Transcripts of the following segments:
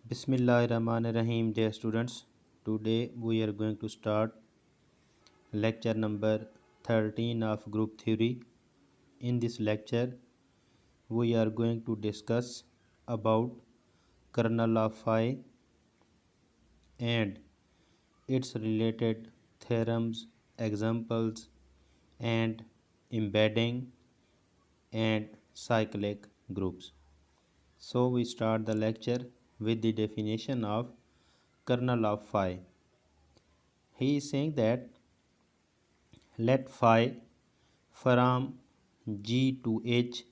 Bismillahirrahmanirrahim, dear students. Today we are going to start lecture number 13 of group theory. In this lecture, we are going to discuss about kernel of phi and its related theorems, examples, and embedding and cyclic groups. So we start the lecture with the definition of kernel of phi. He is saying that let phi from G to H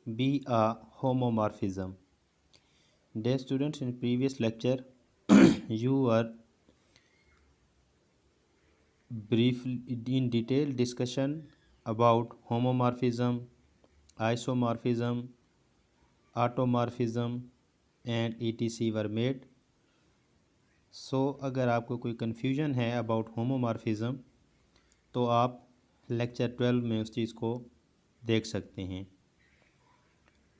be a homomorphism. Dear students, in previous lecture you were briefly in detail discussion about homomorphism, isomorphism, automorphism and etc were made. सो अगर आपको कोई confusion है about homomorphism तो आप lecture 12 में उस चीज़ को देख सकते हैं।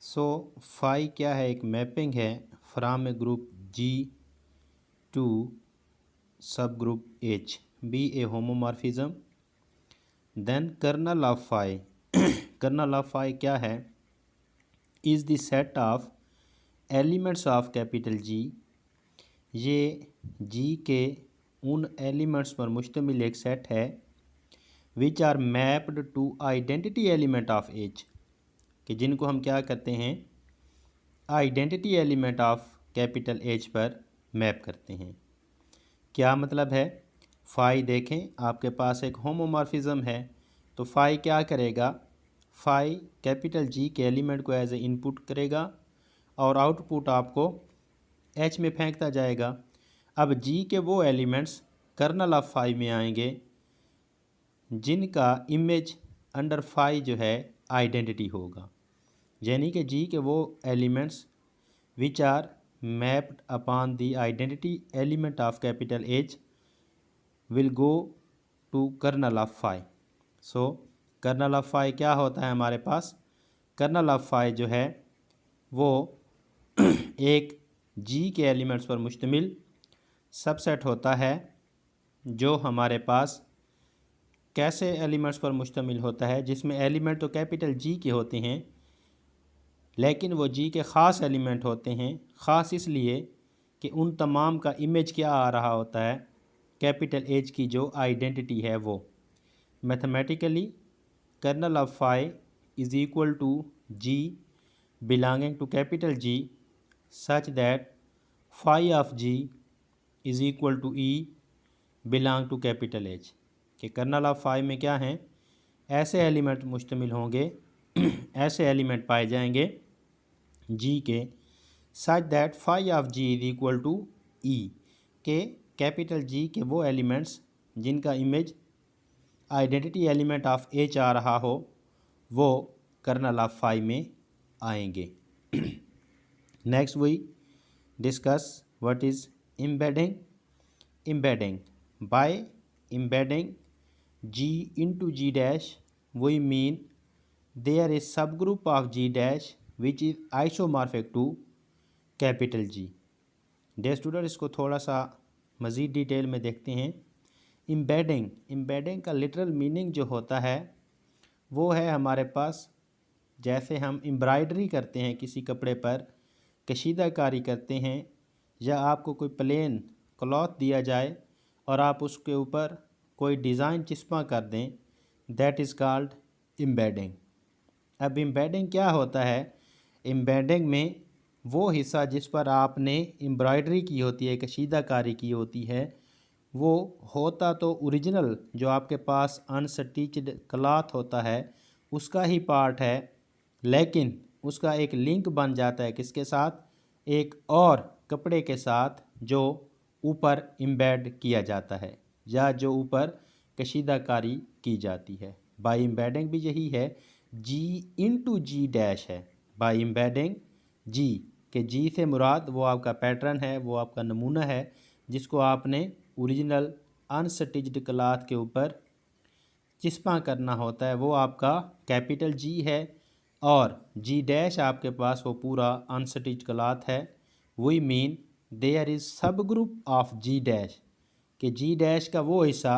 सो फाई क्या है? एक मैपिंग है from a group G to subgroup H, be a homomorphism. Then kernel of phi, kernel of phi क्या है? Is the set of elements of capital G. ये जी के उन एलिमेंट्स पर मुश्तमिल एक सेट है which are mapped to identity element of H, कि जिनको हम क्या करते हैं? Identity element of capital H पर मैप करते हैं। क्या मतलब है? फाई देखें, आपके पास एक होमोमॉर्फिज्म है तो फाई क्या करेगा? फाई कैपिटल जी के एलिमेंट को एज ए इनपुट करेगा और आउटपुट आपको एच में फेंकता जाएगा। अब जी के वो एलिमेंट्स कर्नल ऑफ फाई में आएंगे जिनका इमेज अंडर फाई जो है आइडेंटिटी होगा, यानी कि जी के वो elements which are mapped upon the identity element of capital H will go to kernel of phi. So kernel of phi क्या होता है हमारे पास? कर्नल ऑफ फाई जो है वो एक जी के एलिमेंट्स पर मुश्तमिल सबसेट होता है जो हमारे पास कैसे एलिमेंट्स पर मुश्तमिल होता है, जिसमें एलिमेंट तो कैपिटल जी के होते हैं लेकिन वो जी के ख़ास एलिमेंट होते हैं। ख़ास इसलिए कि उन तमाम का इमेज क्या आ रहा होता है? कैपिटल एच की जो आइडेंटिटी है वो। Mathematically kernel of phi is equal to g belonging to capital G such that phi of ji is equal to e belong to capital H, कि कर्नल ऑफ फाई में क्या हैं? ऐसे element मुश्तमिल होंगे ऐसे एलिमेंट पाए जाएंगे जी के such that phi of ji is equal to E, के कैपिटल जी के वो एलिमेंट्स जिनका image identity element of H आ रहा हो वो कर्नल ऑफ फाई में आएंगे। Next we discuss what is embedding. Embedding, by embedding G into G dash we mean there is subgroup of G dash which is isomorphic to capital G. Dear student, इसको थोड़ा सा मज़ीद detail में देखते हैं। Embedding का literal meaning जो होता है वो है हमारे पास, जैसे हम एम्ब्रॉयडरी करते हैं किसी कपड़े पर, कशीदाकारी करते हैं, या आपको कोई प्लेन क्लॉथ दिया जाए और आप उसके ऊपर कोई डिज़ाइन चिस्पा कर दें, दैट इज़ कॉल्ड एम्बेडिंग। अब एम्बेडिंग क्या होता है? एम्बेडिंग में वो हिस्सा जिस पर आपने एम्ब्रॉयडरी की होती है, कशीदाकारी की होती है, वो होता तो ओरिजिनल जो आपके पास अनस्टिच्ड क्लॉथ होता है उसका ही पार्ट है, लेकिन उसका एक लिंक बन जाता है किसके साथ? एक और कपड़े के साथ जो ऊपर एम्बेड किया जाता है या जो ऊपर कशीदाकारी की जाती है। बाय एम्बेडिंग भी यही है, जी इंटू जी डैश है। बाय एम्बेडिंग जी, के जी से मुराद वो आपका पैटर्न है, वो आपका नमूना है जिसको आपने ओरिजिनल अनस्टिच्ड क्लॉथ के ऊपर चिस्पा करना होता है, वो आपका कैपिटल जी है। और जी डैश आपके पास वो पूरा अनस्टिच्ड क्लॉथ है। वी मीन देयर इज़ सब ग्रुप ऑफ जी डैश, कि जी डैश का वो हिस्सा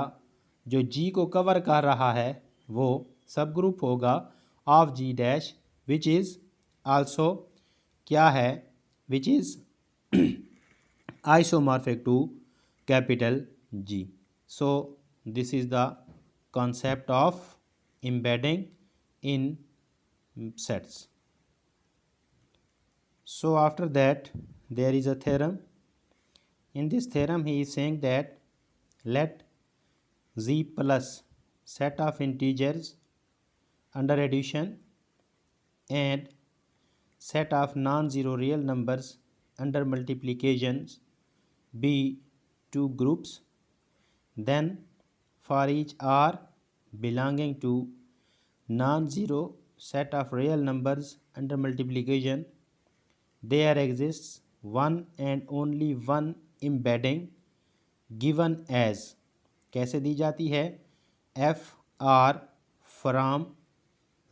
जो जी को कवर कर रहा है वो सब ग्रुप होगा of G dash which is also क्या है, which is isomorphic to capital G. So this is the concept of embedding in sets. So after that there is a theorem. In this theorem he is saying that let Z plus set of integers under addition and set of non-zero real numbers under multiplications be two groups. Then for each r belonging to non-zero set of real numbers under multiplication there exists one and only one embedding given as, कैसे दी जाती है, f r from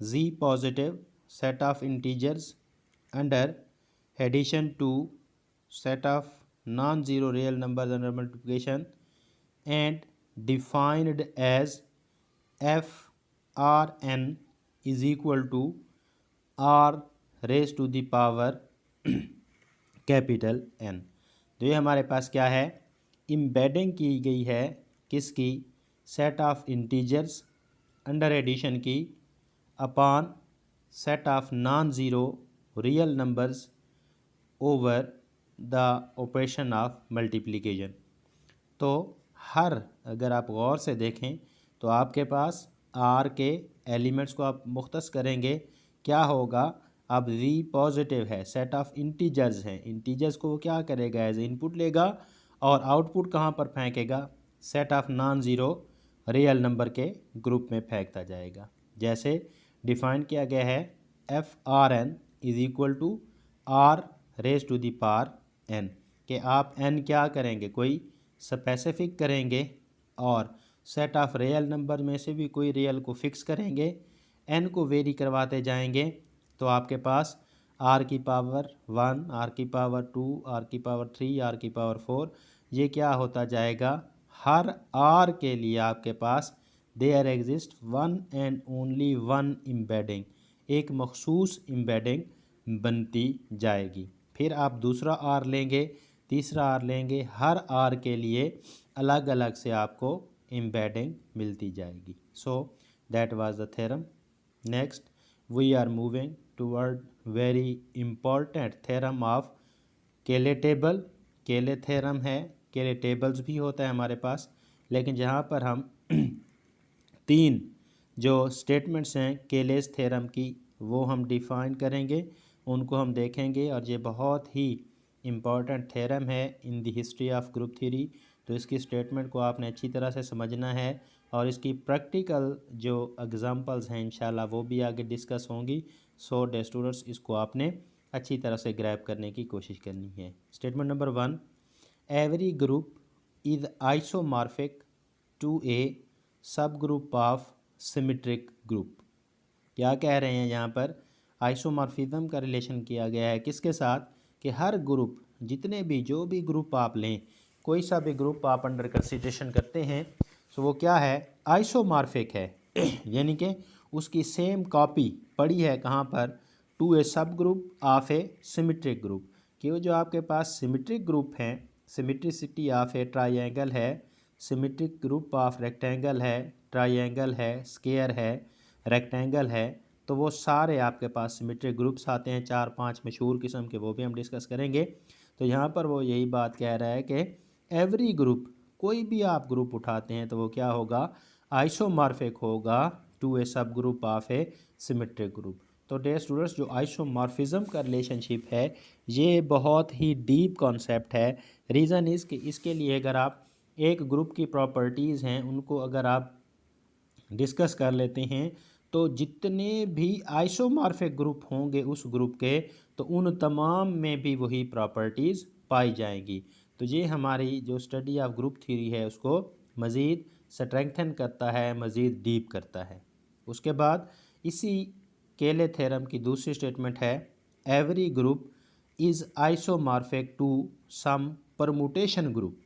z positive set of integers under addition to set of non-zero real numbers under multiplication and defined as f r n is equal to r raised to the power capital N. तो ये हमारे पास क्या है, embedding की गई है किसकी, set of integers under addition की upon set of non zero real numbers over the operation of multiplication. तो हर, अगर आप गौर से देखें तो आपके पास आर के एलिमेंट्स को आप मुख्तस करेंगे, क्या होगा, अब v पॉजिटिव है, सेट ऑफ इंटीजर्स हैं, इंटीजर्स को वो क्या करेगा, एज इनपुट लेगा और आउटपुट कहाँ पर फेंकेगा, set of non zero real number के ग्रुप में फेंकता जाएगा। जैसे डिफाइन किया गया है F R N is equal to R raise to the power N, कि आप एन क्या करेंगे, कोई स्पेसिफिक करेंगे और सेट ऑफ रियल नंबर में से भी कोई रियल को फिक्स करेंगे, एन को वेरी करवाते जाएंगे, तो आपके पास आर की पावर 1, आर की पावर 2, आर की पावर 3, आर की पावर 4, ये क्या होता जाएगा, हर आर के लिए आपके पास there exist one and only one embedding, एक मखसूस एम्बेडिंग बनती जाएगी। फिर आप दूसरा आर लेंगे, तीसरा आर लेंगे, हर आर के लिए अलग अलग से आपको एम्बेडिंग मिलती जाएगी। So that was the theorem. Next we are moving toward very important theorem of Cayley table. Cayley theorem है, केले टेबल्स भी होता है हमारे पास, लेकिन जहाँ पर हम तीन जो स्टेटमेंट्स हैं केलेस थ्योरम की वो हम डिफ़ाइन करेंगे, उनको हम देखेंगे, और ये बहुत ही इम्पॉर्टेंट थ्योरम है in the history of group theory. तो इसकी स्टेटमेंट को आपने अच्छी तरह से समझना है और इसकी प्रैक्टिकल जो एग्जांपल्स हैं इंशाल्लाह वो भी आगे डिस्कस होंगी। सो डे स्टूडेंट्स, इसको आपने अच्छी तरह से ग्रैब करने की कोशिश करनी है। Statement number 1, every group is isomorphic to a subgroup of symmetric group. क्या कह रहे हैं यहाँ पर, आइसोमॉर्फिज्म का रिलेशन किया गया है किसके साथ, कि हर ग्रुप, जितने भी जो भी ग्रुप आप लें, कोई सा भी ग्रुप आप अंडर कंसिडरेशन करते हैं, तो वो क्या है, आइसोमॉर्फिक है यानी कि उसकी सेम कॉपी पड़ी है कहाँ पर, to a subgroup of A symmetric group, कि वो जो आपके पास सिमेट्रिक ग्रुप हैं, सिमेट्रिसिटी ऑफ ए ट्राइएंगल है, सिमेट्रिक ग्रुप ऑफ रेक्टेंगल है, ट्राइएंगल है, स्क्वायर है, रेक्टेंगल है, तो वो सारे आपके पास सिमेट्रिक ग्रुप्स आते हैं, 4-5 मशहूर किस्म के, वो भी हम डिस्कस करेंगे। तो यहाँ पर वो यही बात कह रहा है कि एवरी ग्रुप, कोई भी आप ग्रुप उठाते हैं तो वो क्या होगा, आइसोमॉर्फिक होगा to a subgroup of A symmetric group. तो डे स्टूडेंट्स, जो आइसोमॉर्फिज्म का रिलेशनशिप है ये बहुत ही डीप कॉन्सेप्ट है। रीज़न इज़ कि इसके लिए अगर आप एक ग्रुप की प्रॉपर्टीज़ हैं उनको अगर आप डिस्कस कर लेते हैं तो जितने भी आइसोमॉर्फिक ग्रुप होंगे उस ग्रुप के, तो उन तमाम में भी वही प्रॉपर्टीज़ पाई जाएंगी। तो ये हमारी जो स्टडी ऑफ ग्रुप थ्योरी है उसको मज़ीद स्ट्रेंथन करता है, मज़ीद डीप करता है। उसके बाद इसी केले थ्योरम की दूसरी स्टेटमेंट है, every group is isomorphic to some permutation group.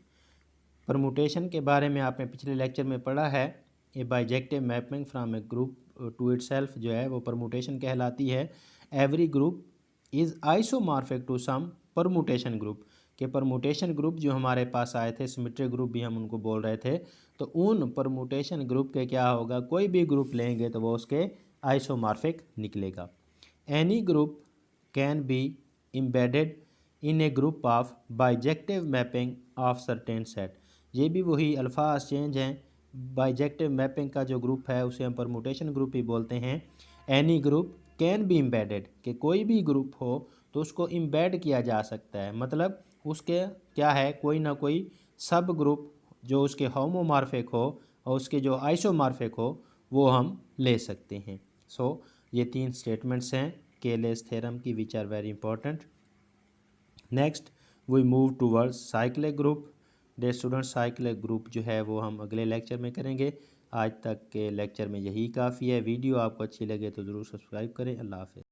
Permutation के बारे में आपने पिछले लेक्चर में पढ़ा है। A bijective mapping from a group to itself जो है वो परमुटेशन कहलाती है। Every group is isomorphic to some permutation group, के परमुटेशन ग्रुप जो हमारे पास आए थे, सिमेट्रिक ग्रुप भी हम उनको बोल रहे थे, तो उन परमुटेशन ग्रुप के क्या होगा, कोई भी ग्रुप लेंगे तो वो उसके आइसोमॉर्फिक निकलेगा। Any group can be embedded in A group of bijective mapping of certain set. ये भी वही अल्फाज चेंज हैं। बाइजेक्टिव मैपिंग का जो ग्रुप है उसे हम परमुटेशन ग्रुप ही बोलते हैं। Any group can be embedded, कि कोई भी ग्रुप हो तो उसको एम्बेड किया जा सकता है, मतलब उसके क्या है, कोई ना कोई सब ग्रुप जो उसके होमोमॉर्फिक हो और उसके जो आइसोमॉर्फिक हो वो हम ले सकते हैं। सो ये 3 स्टेटमेंट्स हैं केलेस थ्योरम की which are very important. Next we move towards cyclic group. Dear student, cyclic group जो है वो हम अगले लेक्चर में करेंगे। आज तक के लेक्चर में यही काफ़ी है। वीडियो आपको अच्छी लगे तो ज़रूर सब्सक्राइब करें। अल्लाह हाफ़िज़।